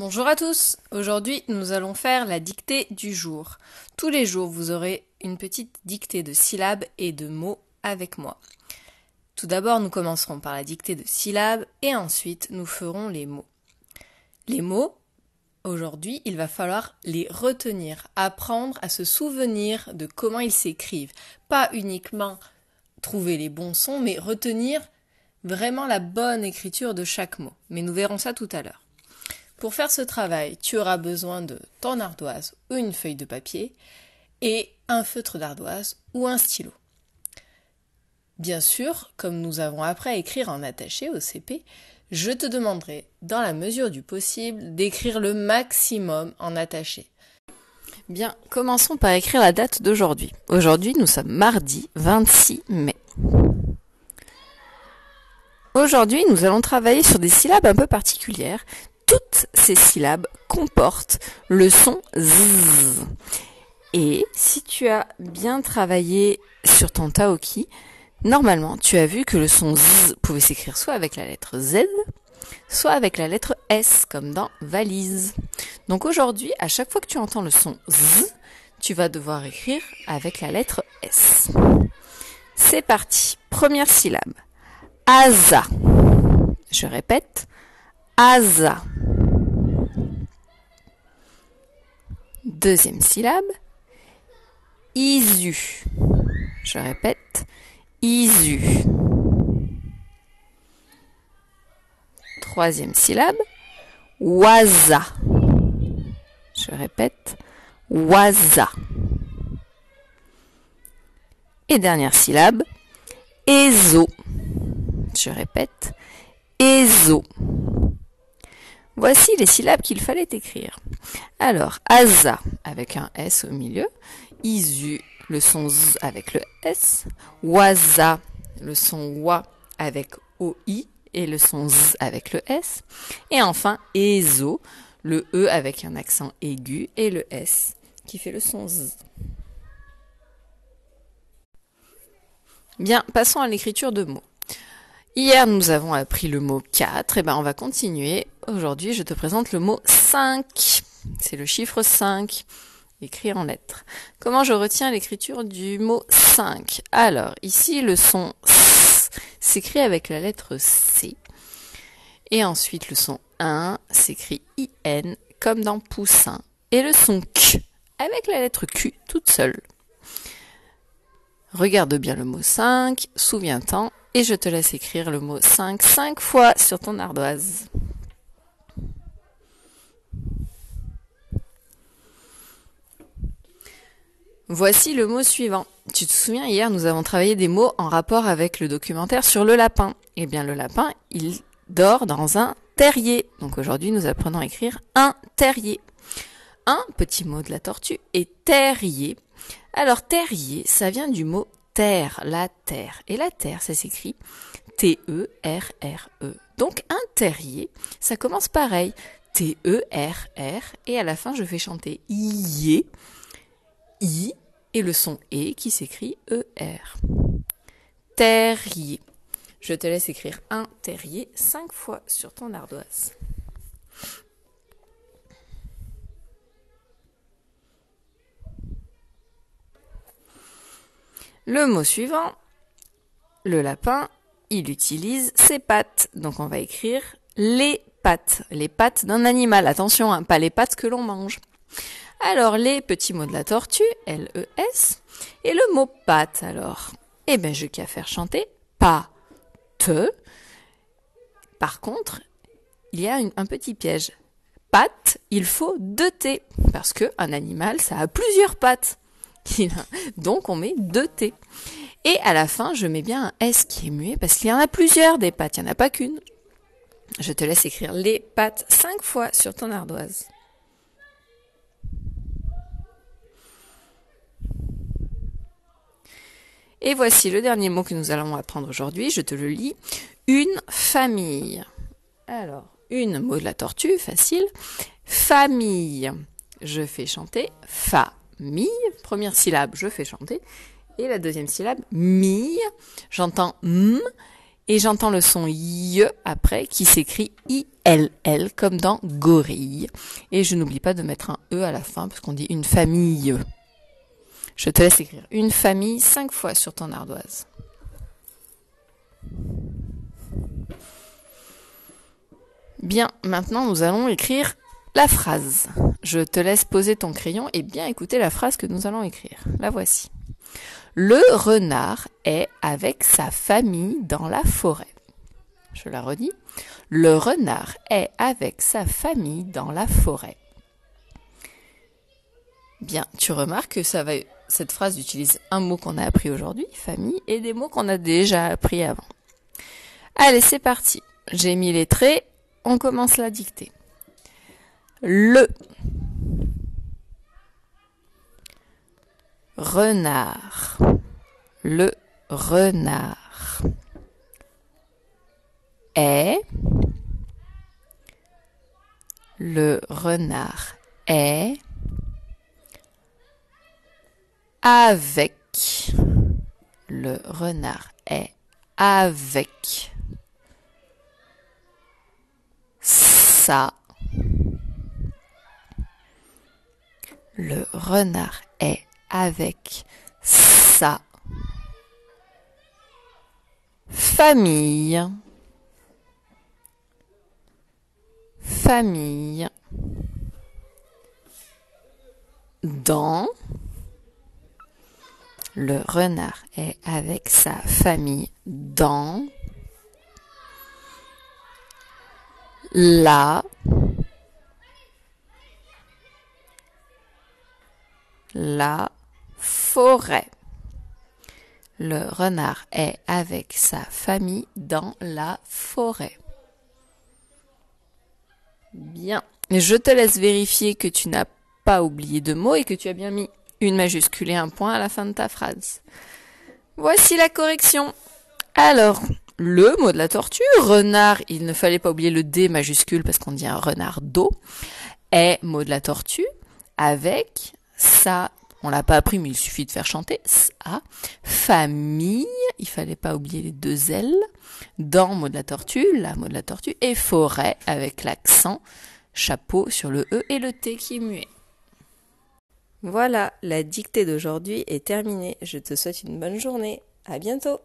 Bonjour à tous, aujourd'hui nous allons faire la dictée du jour. Tous les jours vous aurez une petite dictée de syllabes et de mots avec moi. Tout d'abord nous commencerons par la dictée de syllabes et ensuite nous ferons les mots. Les mots, aujourd'hui il va falloir les retenir, apprendre à se souvenir de comment ils s'écrivent. Pas uniquement trouver les bons sons, mais retenir vraiment la bonne écriture de chaque mot. Mais nous verrons ça tout à l'heure. Pour faire ce travail, tu auras besoin de ton ardoise ou une feuille de papier et un feutre d'ardoise ou un stylo. Bien sûr, comme nous avons appris à écrire en attaché au CP, je te demanderai, dans la mesure du possible, d'écrire le maximum en attaché. Bien, commençons par écrire la date d'aujourd'hui. Aujourd'hui, nous sommes mardi 26 mai. Aujourd'hui, nous allons travailler sur des syllabes un peu particulières. Toutes ces syllabes comportent le son Z. Et si tu as bien travaillé sur ton Taoki, normalement, tu as vu que le son Z pouvait s'écrire soit avec la lettre Z, soit avec la lettre S, comme dans valise. Donc aujourd'hui, à chaque fois que tu entends le son Z, tu vas devoir écrire avec la lettre S. C'est parti. Première syllabe. Asa. Je répète. Asa. Deuxième syllabe. Isu. Je répète. Isu. Troisième syllabe. Waza. Je répète. Waza. Et dernière syllabe. Ezo. Je répète. Ezo. Voici les syllabes qu'il fallait écrire. Alors, Asa avec un S au milieu, Isu, le son Z avec le S, Waza, le son Wa avec OI et le son Z avec le S, et enfin Ezo, le E avec un accent aigu et le S qui fait le son Z. Bien, passons à l'écriture de mots. Hier, nous avons appris le mot 4, et on va continuer. Aujourd'hui, je te présente le mot 5. C'est le chiffre 5, écrit en lettres. Comment je retiens l'écriture du mot 5? Alors, ici, le son S s'écrit avec la lettre C. Et ensuite, le son 1 s'écrit IN, comme dans poussin. Et le son Q, avec la lettre Q, toute seule. Regarde bien le mot 5, souviens-t'en. Et je te laisse écrire le mot 5 fois sur ton ardoise. Voici le mot suivant. Tu te souviens, hier, nous avons travaillé des mots en rapport avec le documentaire sur le lapin. Eh bien, le lapin, il dort dans un terrier. Donc aujourd'hui, nous apprenons à écrire un terrier. Un petit mot de la tortue est terrier. Alors, terrier, ça vient du mot terre, la terre. Et la terre, ça s'écrit T-E-R-R-E. Donc, un terrier, ça commence pareil. T-E-R-R. Et à la fin, je fais chanter I, I, et le son E qui s'écrit E-R. Terrier. Je te laisse écrire un terrier 5 fois sur ton ardoise. Le mot suivant, le lapin, il utilise ses pattes. Donc on va écrire les pattes d'un animal. Attention, hein, pas les pattes que l'on mange. Alors les petits mots de la tortue, L-E-S, et le mot patte alors. Eh bien, je qu'à faire chanter pas, te. Par contre, il y a un petit piège. Patte, il faut 2 T, parce qu'un animal, ça a plusieurs pattes. Donc on met 2 T. Et à la fin, je mets bien un S qui est muet parce qu'il y en a plusieurs des pattes, il n'y en a pas qu'une. Je te laisse écrire les pattes 5 fois sur ton ardoise. Et voici le dernier mot que nous allons apprendre aujourd'hui, je te le lis. Une famille. Alors, une mot de la tortue, facile. Famille. Je fais chanter fa. Mi, première syllabe, je fais chanter. Et la deuxième syllabe, mi, j'entends m Et j'entends le son Y après qui s'écrit I-L-L comme dans gorille. Et je n'oublie pas de mettre un E à la fin parce qu'on dit une famille. Je te laisse écrire une famille 5 fois sur ton ardoise. Bien, maintenant nous allons écrire la phrase. Je te laisse poser ton crayon et bien écouter la phrase que nous allons écrire. La voici. Le renard est avec sa famille dans la forêt. Je la redis. Le renard est avec sa famille dans la forêt. Bien, tu remarques que cette phrase utilise un mot qu'on a appris aujourd'hui, famille, et des mots qu'on a déjà appris avant. Allez, c'est parti. J'ai mis les traits, on commence la dictée. Le renard. Le renard est. Le renard est avec. Le renard est avec sa. Le renard est avec sa famille. Famille. Dans. Le renard est avec sa famille dans la forêt. Le renard est avec sa famille dans la forêt. Bien. Je te laisse vérifier que tu n'as pas oublié de mots et que tu as bien mis une majuscule et un point à la fin de ta phrase. Voici la correction. Alors, le mot de la tortue, renard, il ne fallait pas oublier le D majuscule parce qu'on dit un renard d'eau, est mot de la tortue avec sa, on l'a pas appris mais il suffit de faire chanter, sa famille, il fallait pas oublier les deux L, dans mot de la tortue, la mot de la tortue, et forêt avec l'accent, chapeau sur le E et le T qui est muet. Voilà, la dictée d'aujourd'hui est terminée. Je te souhaite une bonne journée. À bientôt!